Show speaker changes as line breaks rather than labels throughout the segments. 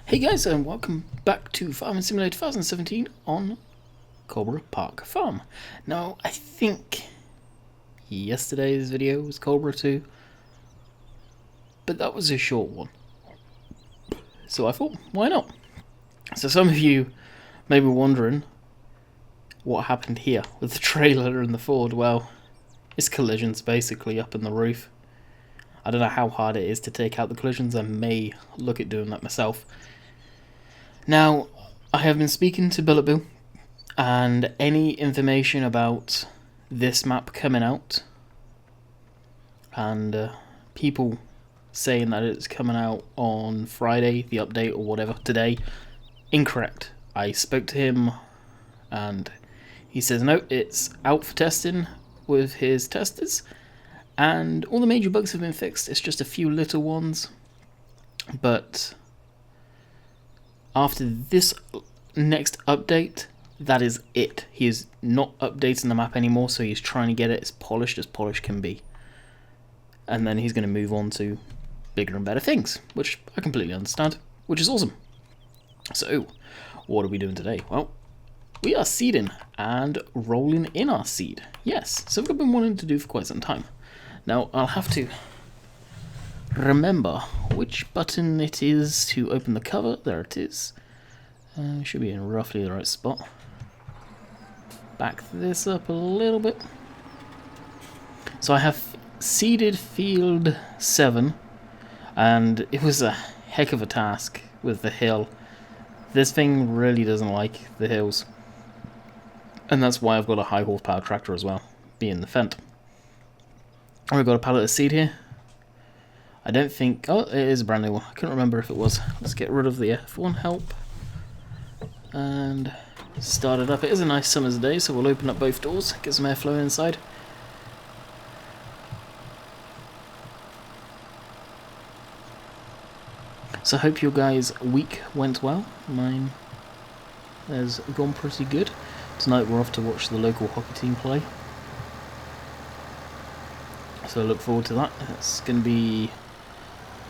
Hey guys, and welcome back to Farming Simulator 2017 on Coldborough Park Farm. Now, I think yesterday's video was Coldborough 2, but that was a short one. So I thought, why not? So some of you may be wondering what happened here with the trailer and the Ford. Well, it's collisions basically up in the roof. I don't know how hard it is to take out the collisions. I may look at doing that myself. Now, I have been speaking to Billet Bill, and any information about this map coming out, and people saying that it's coming out on Friday, the update or whatever, today, incorrect. I spoke to him, and he says no, it's out for testing with his testers, and all the major bugs have been fixed. It's just a few little ones, but after this next update, that is it. He is not updating the map anymore, so he's trying to get it as polished can be. And then he's going to move on to bigger and better things, which I completely understand, which is awesome. So, what are we doing today? Well, we are seeding and rolling in our seed. Yes, something I've been wanting to do for quite some time. Now, I'll have to remember which button it is to open the cover. There it is. Should be in roughly the right spot. Back this up a little bit. So I have seeded field 7, and it was a heck of a task with the hill. This thing really doesn't like the hills, and that's why I've got a high horsepower tractor as well, being the Fent. I've got a pallet of seed here. I don't think... oh, it is a brand new one. I couldn't remember if it was. Let's get rid of the F1 help. And start it up. It is a nice summer's day, so we'll open up both doors, get some airflow inside. So I hope your guys' week went well. Mine has gone pretty good. Tonight we're off to watch the local hockey team play, so I look forward to that. It's going to be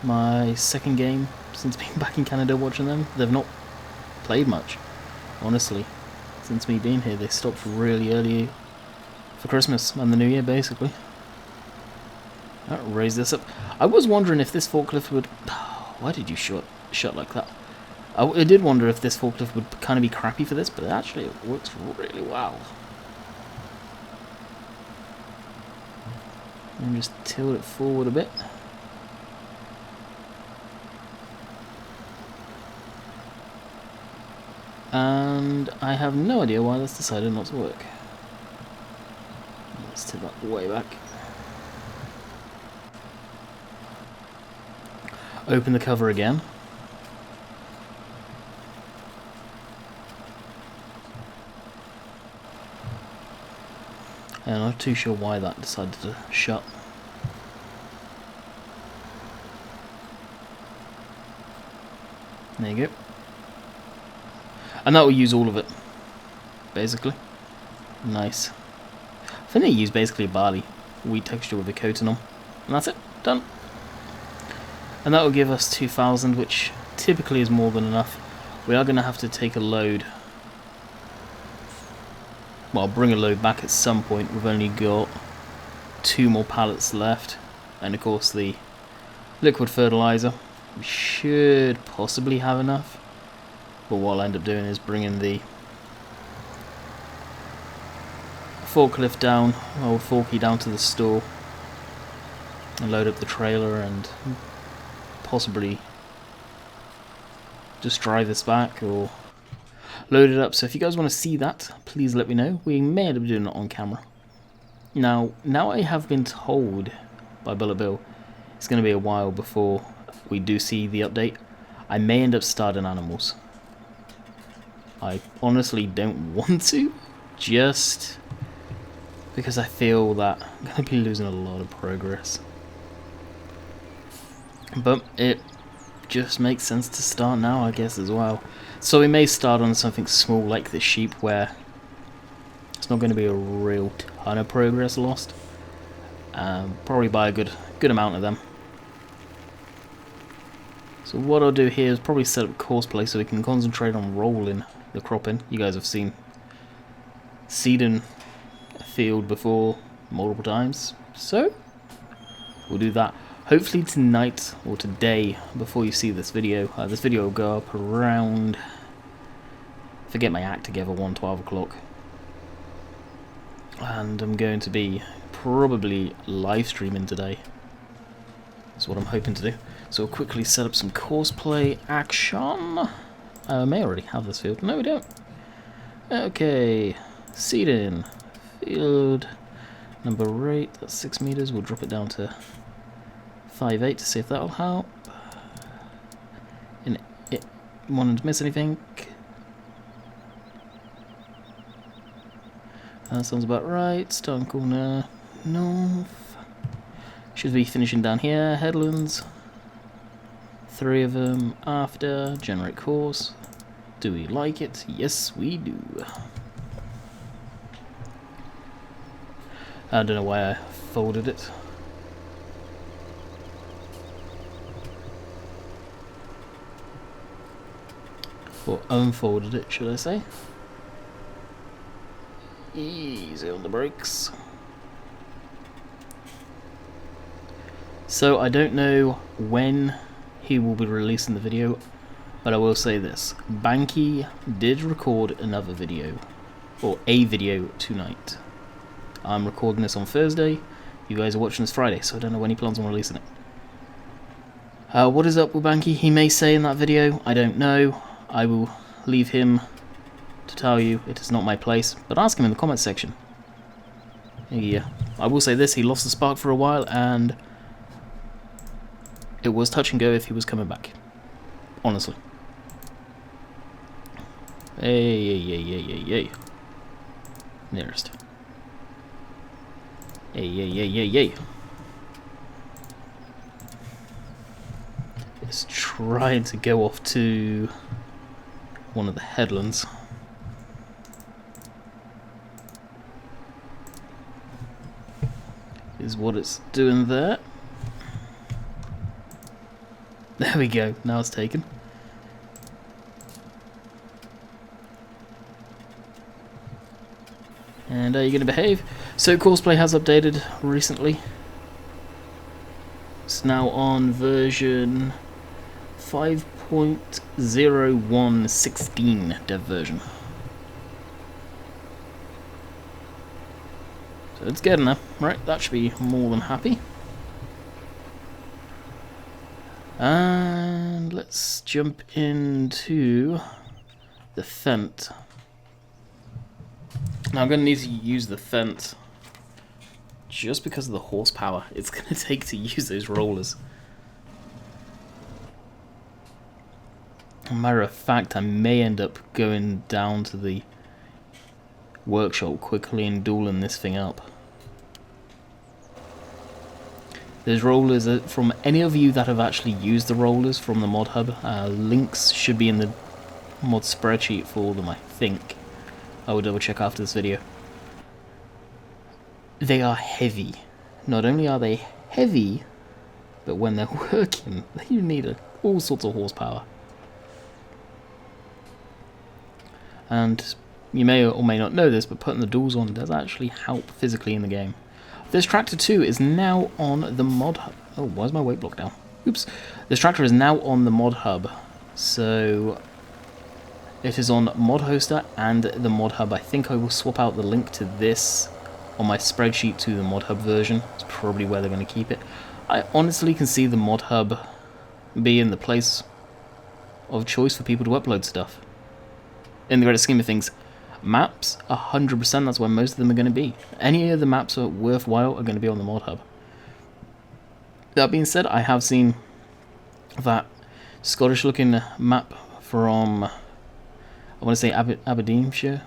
my second game since being back in Canada watching them. They've not played much, honestly, since me being here. They stopped really early for Christmas and the New Year, basically. I'll raise this up. I was wondering if this forklift would... why did you shut like that? I did wonder if this forklift would kind of be crappy for this, but actually it works really well. And just tilt it forward a bit. And I have no idea why this decided not to work. Let's take that way back. Open the cover again. And I'm not too sure why that decided to shut. There you go. And that will use all of it, basically. Nice. I think they use basically a barley wheat texture with a coating on. And that's it. Done. And that will give us 2,000, which typically is more than enough. We are going to have to take a load. Well, bring a load back at some point. We've only got 2 more pallets left. And of course the liquid fertilizer. We should possibly have enough. But what I'll end up doing is bringing the forklift down, or forky down to the store. And load up the trailer and possibly just drive this back or load it up. So if you guys want to see that, please let me know. We may end up doing it on camera. Now I have been told by Billet Bill it's going to be a while before we do see the update. I may end up starting animals. I honestly don't want to, just because I feel that I'm going to be losing a lot of progress. But it just makes sense to start now, I guess, as well. So we may start on something small like the sheep, where it's not going to be a real ton of progress lost. Probably buy a good amount of them. So what I'll do here is probably set up Courseplay so we can concentrate on rolling the crop in. You guys have seen seeding a field before multiple times, so we'll do that. Hopefully tonight or today, before you see this video will go up around, if I get my act together, 12 o'clock. And I'm going to be probably live streaming today. That's what I'm hoping to do. So we'll quickly set up some Courseplay action. I may already have this field. No, we don't. Okay, seeding. Field number 8, that's 6 meters. We'll drop it down to 5.8 to see if that'll help. And it wanted to miss anything. That sounds about right. Starting corner north. Should be finishing down here. Headlands. 3 of them after. Generate course. Do we like it? Yes, we do. I don't know why I folded it. Or unfolded it, should I say. Easy on the brakes. So I don't know when he will be releasing the video, but I will say this. Banky did record another video, or a video tonight. I'm recording this on Thursday, you guys are watching this Friday, so I don't know when he plans on releasing it. What is up with Banky? He may say in that video, I don't know. I will leave him to tell you. It is not my place, but ask him in the comments section. Yeah, I will say this, he lost the spark for a while, and it was touch and go if he was coming back. Honestly. Hey. Nearest. Hey. It's trying to go off to one of the headlands. Is what it's doing there. There we go, now it's taken. And are you going to behave? So Courseplay has updated recently. It's now on version 5.0116 dev version. So it's getting there, right? That should be more than happy. And let's jump into the Fent. Now I'm going to need to use the Fent just because of the horsepower it's going to take to use those rollers. As a matter of fact, I may end up going down to the workshop quickly and dueling this thing up. There's rollers from any of you that have actually used the rollers from the mod hub. Links should be in the mod spreadsheet for them, I think. I will double check after this video. They are heavy. Not only are they heavy, but when they're working, you need all sorts of horsepower. And you may or may not know this, but putting the duals on does actually help physically in the game. This tractor too is now on the mod hub. Oh, why is my weight block down? Oops. This tractor is now on the mod hub. So it is on mod hoster and the mod hub. I think I will swap out the link to this on my spreadsheet to the mod hub version. It's probably where they're going to keep it. I honestly can see the mod hub being the place of choice for people to upload stuff. In the greater scheme of things, maps, 100%, that's where most of them are going to be. Any of the maps that are worthwhile are going to be on the mod hub. That being said, I have seen that Scottish looking map from, I want to say Aberdeenshire,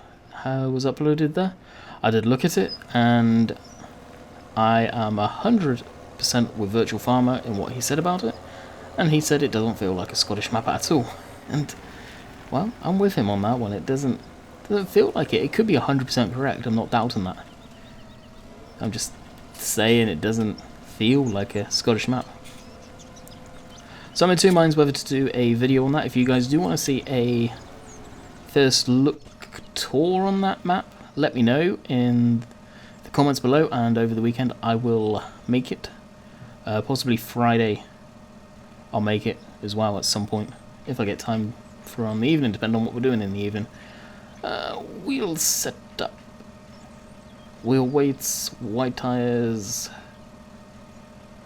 was uploaded there. I did look at it, and I am 100% with Virtual Farmer in what he said about it, and he said it doesn't feel like a Scottish map at all. And, well, I'm with him on that one. It doesn't feel like it. It could be 100% correct, I'm not doubting that. I'm just saying it doesn't feel like a Scottish map. So I'm in two minds whether to do a video on that. If you guys do want to see a first look tour on that map, let me know in the comments below, and over the weekend I will make it. Possibly Friday I'll make it as well at some point, if I get time for on the evening, depending on what we're doing in the evening. Wheel setup. Wheel weights, white tyres.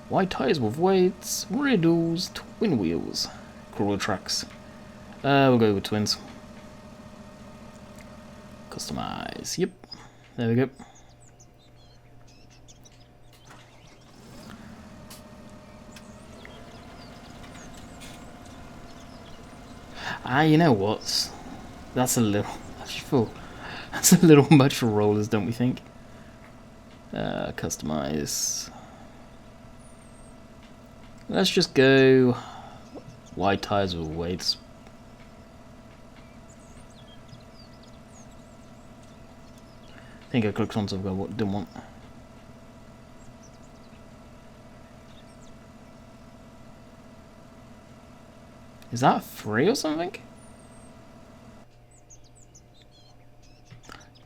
White tyres with weights, riddles, twin wheels, crawler tracks. We'll go with twins. Customize. Yep. There we go. You know what? That's a little much for. That's a little much for rollers, don't we think? Customize. Let's just go wide tires with weights. I think I clicked on something I didn't want. Is that free or something?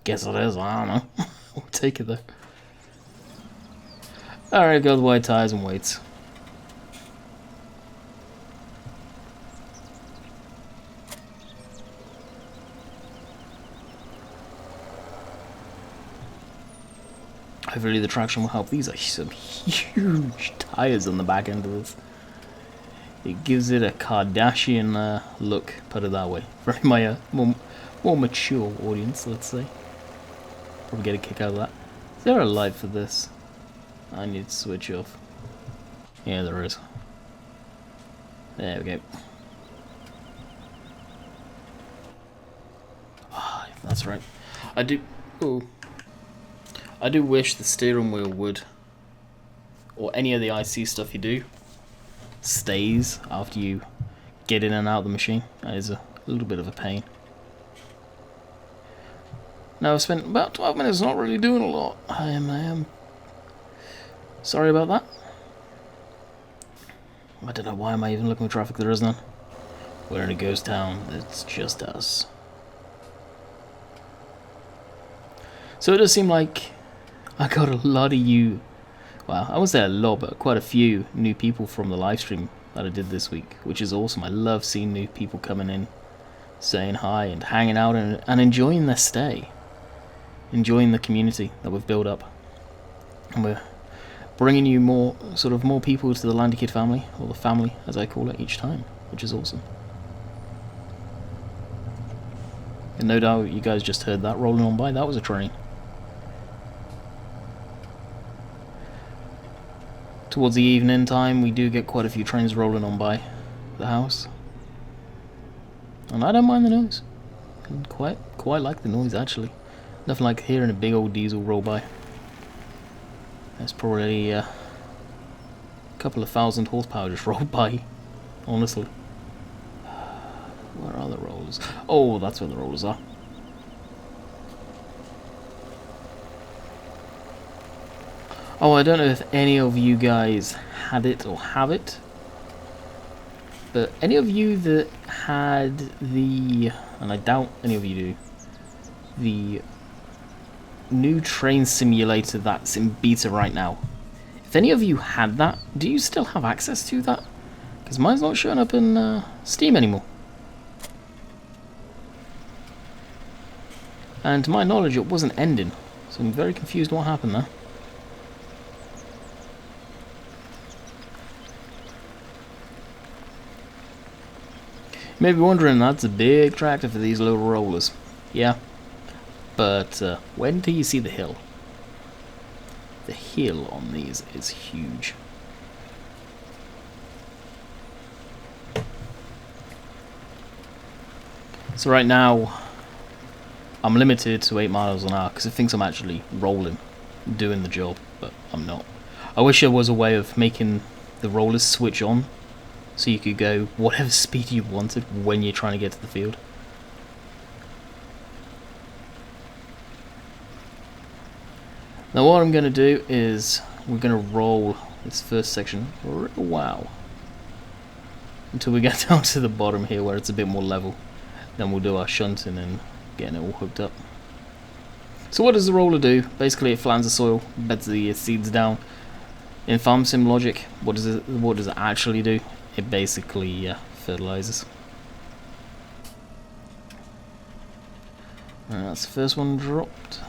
Guess it is, I don't know. We'll take it though. Alright, go with wide tires and weights. Hopefully the traction will help. These are some huge tires on the back end of this. It gives it a Kardashian look, put it that way. For my more mature audience, let's say. Probably get a kick out of that. Is there a light for this? I need to switch off. Yeah, there is. There we go. Ah, that's right. I do. Oh. I do wish the steering wheel would, or any of the IC stuff you do, stays after you get in and out of the machine. That is a little bit of a pain. Now I've spent about 12 minutes not really doing a lot. I am sorry about that. I don't know why am I even looking at traffic, there is none. We're in a ghost town, it's just us. So it does seem like I got a lot of you, well, I won't say a lot, but quite a few new people from the live stream that I did this week, which is awesome. I love seeing new people coming in, saying hi and hanging out and enjoying their stay. Enjoying the community that we've built up. And we're bringing you more people to the Landy Kid family, or the family as I call it each time, which is awesome. And no doubt you guys just heard that rolling on by, that was a train. Towards the evening time, we do get quite a few trains rolling on by the house. And I don't mind the noise. I quite like the noise, actually. Nothing like hearing a big old diesel roll by. That's probably a couple of thousand horsepower just rolled by, honestly. Where are the rollers? Oh, that's where the rollers are. Oh, I don't know if any of you guys had it or have it, but any of you that had the, and I doubt any of you do, the new train simulator that's in beta right now. If any of you had that, do you still have access to that? Because mine's not showing up in Steam anymore. And to my knowledge, it wasn't ending, so I'm very confused what happened there. You may be wondering, that's a big tractor for these little rollers. Yeah. But when do you see the hill? The hill on these is huge. So right now, I'm limited to 8 miles an hour because it thinks I'm actually rolling, doing the job, but I'm not. I wish there was a way of making the rollers switch on so you could go whatever speed you wanted when you're trying to get to the field. Now what I'm going to do is we're going to roll this first section. Wow. until we get down to the bottom here where it's a bit more level. Then we'll do our shunting and getting it all hooked up. So what does the roller do? Basically it flattens the soil, beds the seeds down. In farm sim logic, what does it actually do? It basically fertilizes. And that's the first one dropped.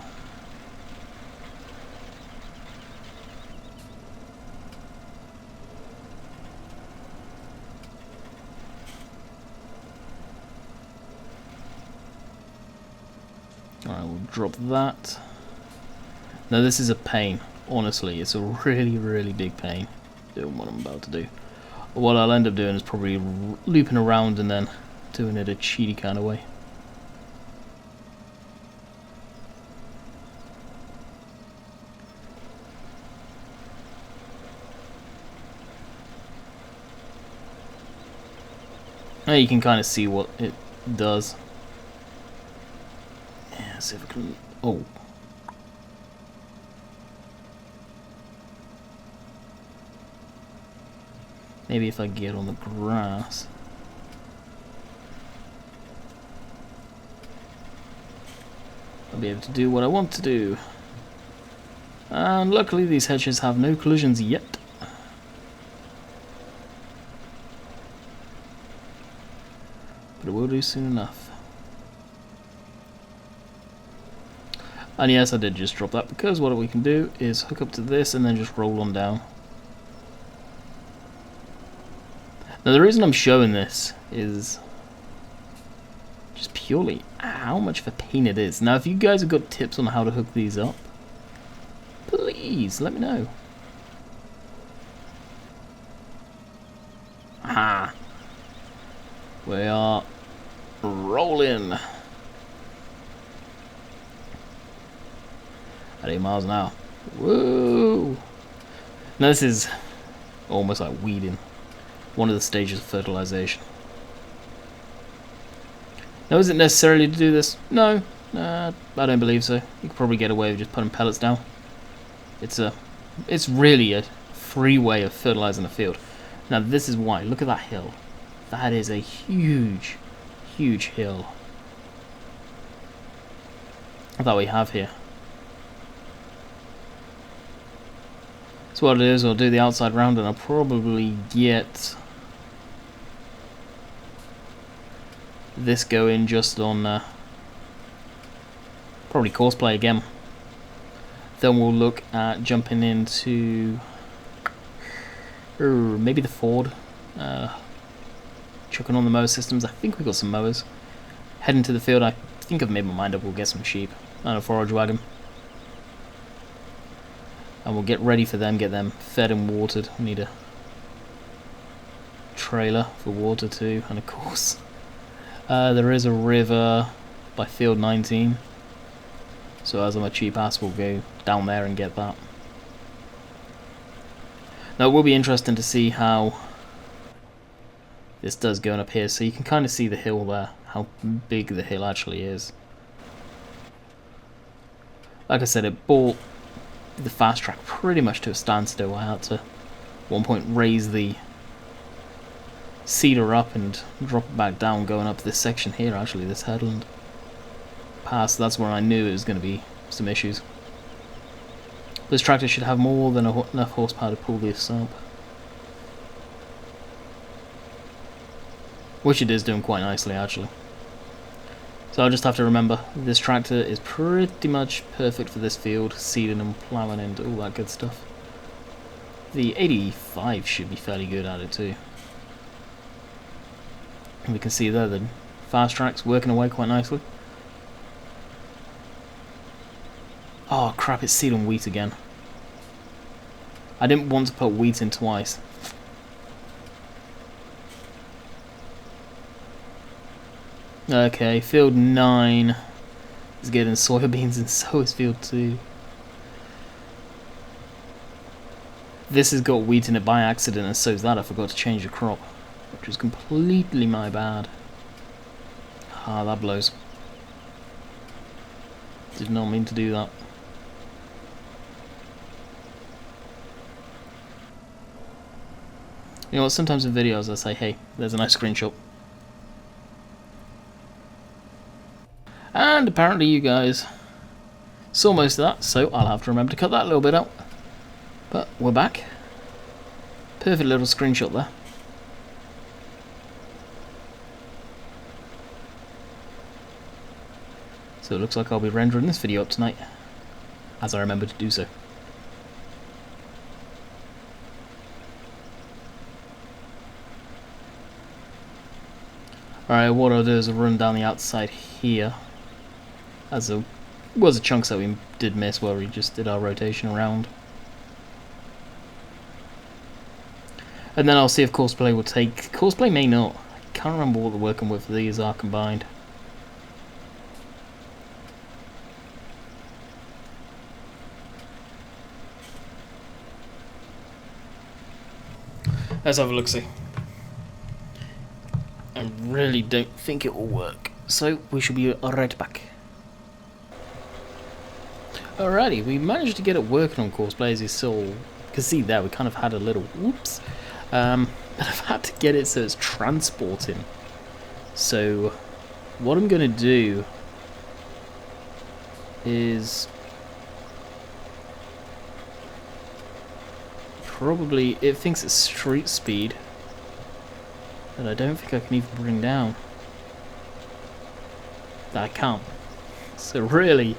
Alright, we'll drop that. Now this is a pain. Honestly, it's a really big pain doing what I'm about to do. What I'll end up doing is probably looping around and then doing it a cheaty kind of way. Now you can kind of see what it does. Yeah, see if I can. Oh. Maybe if I get on the grass. I'll be able to do what I want to do. And luckily these hedges have no collisions yet. But it will do soon enough. And yes, I did just drop that because what we can do is hook up to this and then just roll on down. Now the reason I'm showing this is just purely how much of a pain it is. Now if you guys have got tips on how to hook these up, please let me know. Ah, we are rolling at 8 miles an hour. Whoa! Now this is almost like weeding. One of the stages of fertilization. Now is it necessarily to do this? No, I don't believe so. You could probably get away with just putting pellets down. It's really a free way of fertilizing a field. Now this is why. Look at that hill. That is a huge hill that we have here. So what it is, I'll do the outside round and I'll probably get this going just on probably Courseplay again. Then we'll look at jumping into maybe the Ford, chucking on the mower systems. I think we've got some mowers. Heading to the field, I think I've made my mind up, we'll get some sheep and a forage wagon. And we'll get ready for them, get them fed and watered. We need a trailer for water too, and of course there is a river by field 19, so as I'm a cheap ass we'll go down there and get that. Now it will be interesting to see how this does going up here, so you can kind of see the hill there, how big the hill actually is. Like I said, it brought the fast track pretty much to a standstill. I had to at one point raise the cedar up and drop it back down going up this section here, actually this headland pass. That's where I knew it was going to be some issues. This tractor should have more than enough horsepower to pull this up, which it is doing quite nicely actually. So I'll just have to remember, this tractor is pretty much perfect for this field, seeding and ploughing and all that good stuff. The 85 should be fairly good at it too. And we can see there the fast track's working away quite nicely. Oh crap, it's seeding wheat again. I didn't want to put wheat in twice. Okay, field 9 is getting soybeans and so is field 2. This has got wheat in it by accident and so is that. I forgot to change the crop, which was completely my bad. Ah, that blows. Did not mean to do that. You know what, sometimes in videos I say, hey, there's a nice screenshot. And apparently you guys saw most of that, so I'll have to remember to cut that a little bit out. But we're back. Perfect little screenshot there. So it looks like I'll be rendering this video up tonight, as I remember to do so. Alright, what I'll do is I'll run down the outside here, as there was a chunk that we did miss where we just did our rotation around. And then I'll see if Courseplay will take... Courseplay may not. I can't remember what they're working with. These are combined. Let's have a look-see. I really don't think it will work. So we should be right back. Alrighty, we managed to get it working on Courseplay, as you saw. You can see there, we kind of had a little whoops. But I've had to get it so it's transporting. So what I'm going to do is probably, it thinks it's street speed that I don't think I can even bring down. That I can't. So really,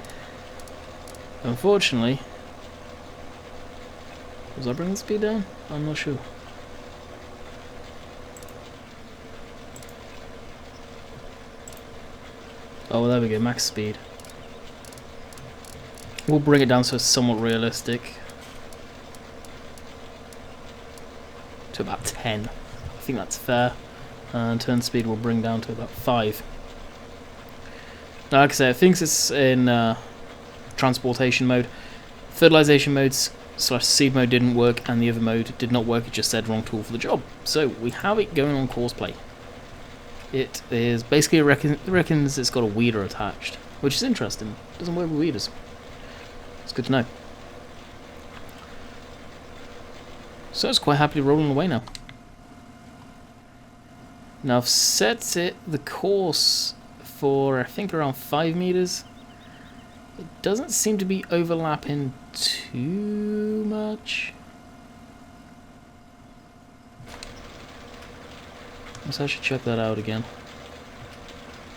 unfortunately, was I bringing the speed down? I'm not sure. Oh, there we go, max speed. We'll bring it down so it's somewhat realistic. To about 10. I think that's fair. And turn speed will bring down to about 5. Now, like I say, it thinks it's in transportation mode. Fertilization modes / seed mode didn't work, and the other mode did not work. It just said wrong tool for the job. So we have it going on Courseplay. It is basically reckons it's got a weeder attached, which is interesting. It doesn't work with weeders. It's good to know. So it's quite happily rolling away now. Now I've set it the course for I think around 5 meters. It doesn't seem to be overlapping too much. So I should check that out again.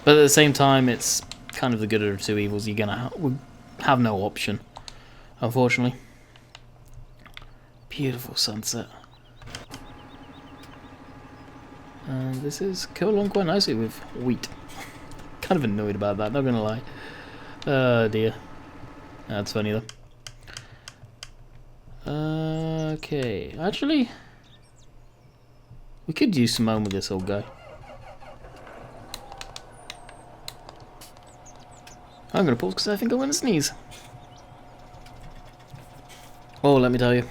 But at the same time, it's kind of the good of the two evils. You're gonna have no option, unfortunately. Beautiful sunset. And this is coming along quite nicely with wheat. Kind of annoyed about that, not gonna lie. Oh dear. That's funny though. Okay, actually, we could use some moan with this old guy. I'm gonna pause because I think I'm gonna sneeze. Oh, let me tell you,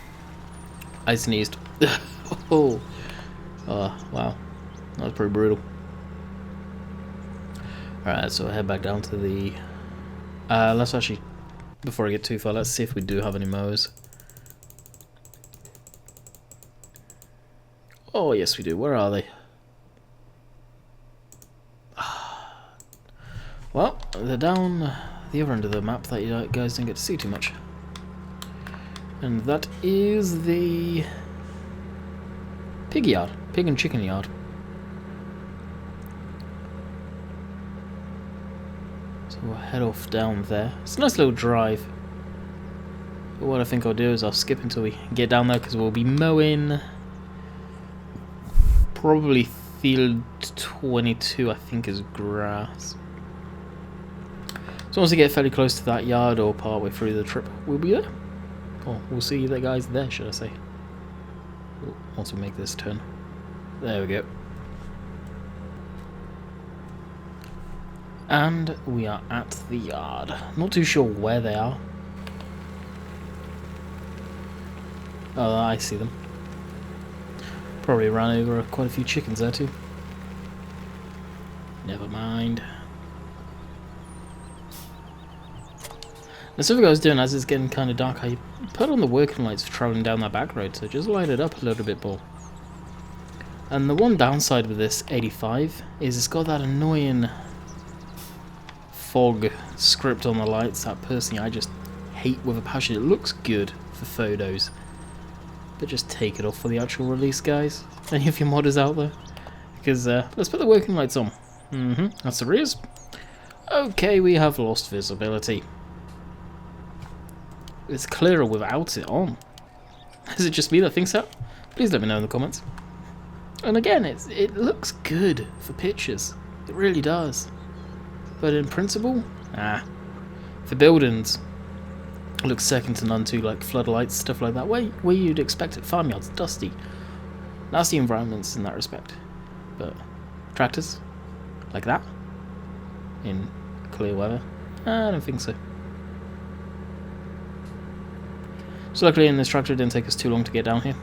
I sneezed. Oh, wow, that was pretty brutal. Alright, so I head back down to the... let's actually, before I get too far, let's see if we do have any mowers. Oh, yes we do. Where are they? Well, they're down the other end of the map that you guys don't get to see too much. And that is the pig yard. Pig and chicken yard. So we'll head off down there. It's a nice little drive. But what I think I'll do is I'll skip until we get down there, because we'll be mowing probably field 22, I think, is grass. So once we get fairly close to that yard or partway through the trip, we'll be there. Or we'll see you guys there, should I say. Once we make this turn. There we go. And we are at the yard. Not too sure where they are. Oh, I see them. Probably ran over quite a few chickens there too. Never mind. That's what I was doing as it's getting kind of dark. I put on the working lights for travelling down that back road, so just light it up a little bit more. And the one downside with this 85 is it's got that annoying fog script on the lights that personally I just hate with a passion. It looks good for photos, but just take it off for the actual release, guys. Any of your modders out there? Because let's put the working lights on. That's the rears. Okay, we have lost visibility. It's clearer without it on. Is it just me that thinks that? Please let me know in the comments. And again, it looks good for pictures. It really does. But in principle, for buildings, it looks second to none to, like floodlights, stuff like that. Where you'd expect it. Farmyards, dusty. Nasty environments in that respect. But tractors, like that, in clear weather, I don't think so. So luckily in this tractor it didn't take us too long to get down here.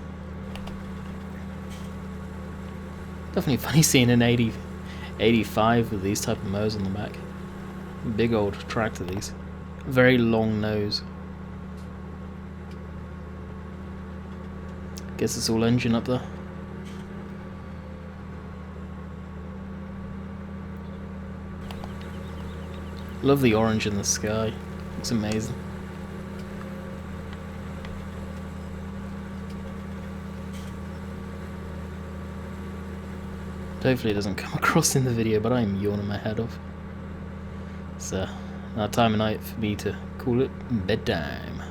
Definitely funny seeing an 85 with these type of mowers on the back. Big old tractor these. Very long nose. Guess it's all engine up there. Love the orange in the sky. Looks amazing. Hopefully it doesn't come across in the video, but I am yawning my head off. It's now time of night for me to call it bedtime.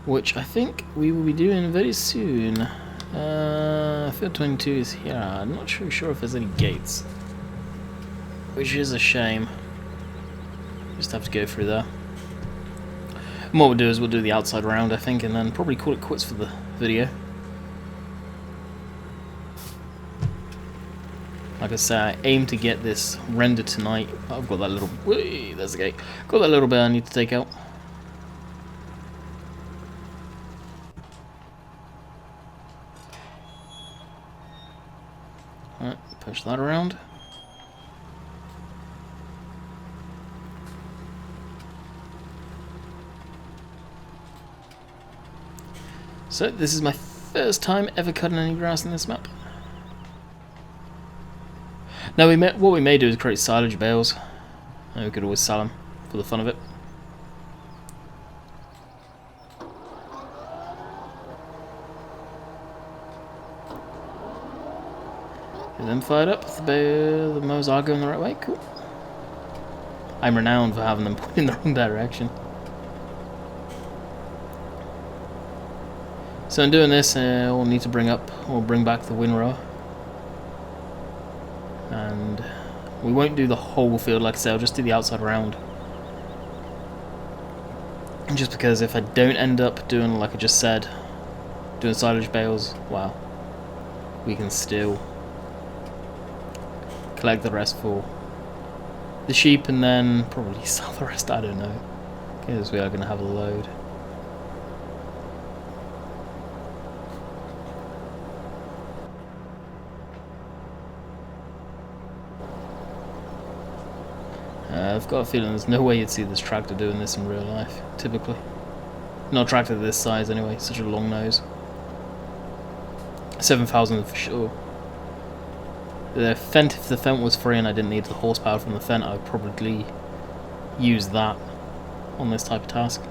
Which I think we will be doing very soon. Field 22 is here. I'm not sure if there's any gates, which is a shame. Just have to go through there. And what we'll do is we'll do the outside round, I think, and then probably call it quits for the video. Like I say, I aim to get this rendered tonight. I've got that little... Whee, there's the gate. Got that little bit I need to take out. Alright, push that around. So, this is my first time ever cutting any grass in this map. Now, what we may do is create silage bales. And we could always sell them for the fun of it. Get them fired up. The mowers are going the right way. Cool. I'm renowned for having them point in the wrong direction. So in doing this, we'll need to bring back the windrower. And we won't do the whole field, like I said, I'll just do the outside round. Just because if I don't end up doing, like I just said, doing silage bales, well, we can still collect the rest for the sheep and then probably sell the rest, I don't know. Because we are going to have a load. I've got a feeling there's no way you'd see this tractor doing this in real life, typically. Not a tractor this size anyway, such a long nose. 7,000 for sure. If the Fendt was free and I didn't need the horsepower from the Fendt, I would probably use that on this type of task.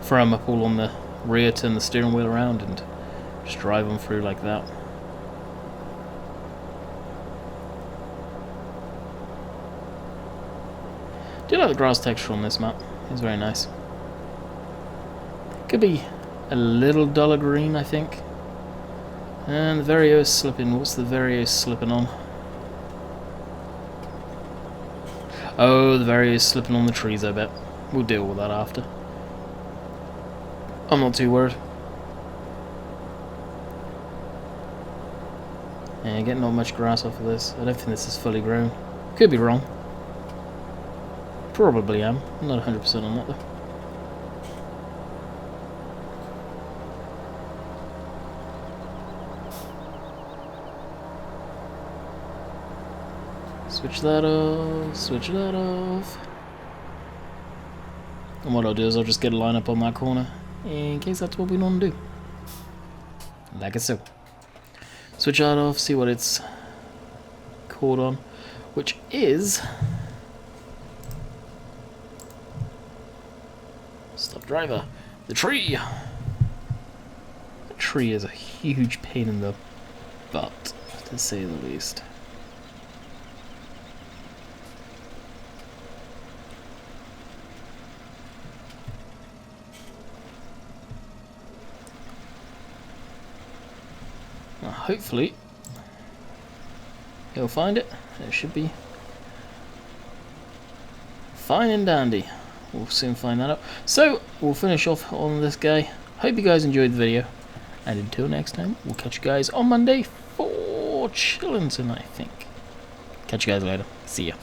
Throw them up all on the rear, turn the steering wheel around and just drive them through like that. I do like the grass texture on this map. It's very nice. Could be a little duller green, I think. And the Vario is slipping. What's the Vario slipping on? Oh, the Vario is slipping on the trees, I bet. We'll deal with that after. I'm not too worried. Yeah, getting not much grass off of this. I don't think this is fully grown. Could be wrong. Probably am. I'm not 100% on that though. Switch that off. Switch that off. And what I'll do is I'll just get a line up on that corner, in case that's what we want to do. Like so. Switch that off, see what it's caught on, which is... Stop driver. The tree! The tree is a huge pain in the butt, to say the least. Now, hopefully he'll find it. It should be fine and dandy. We'll soon find that out. So we'll finish off on this guy. Hope you guys enjoyed the video, and until next time, we'll catch you guys on Monday for Chillinton, I think. Catch you guys later. See ya.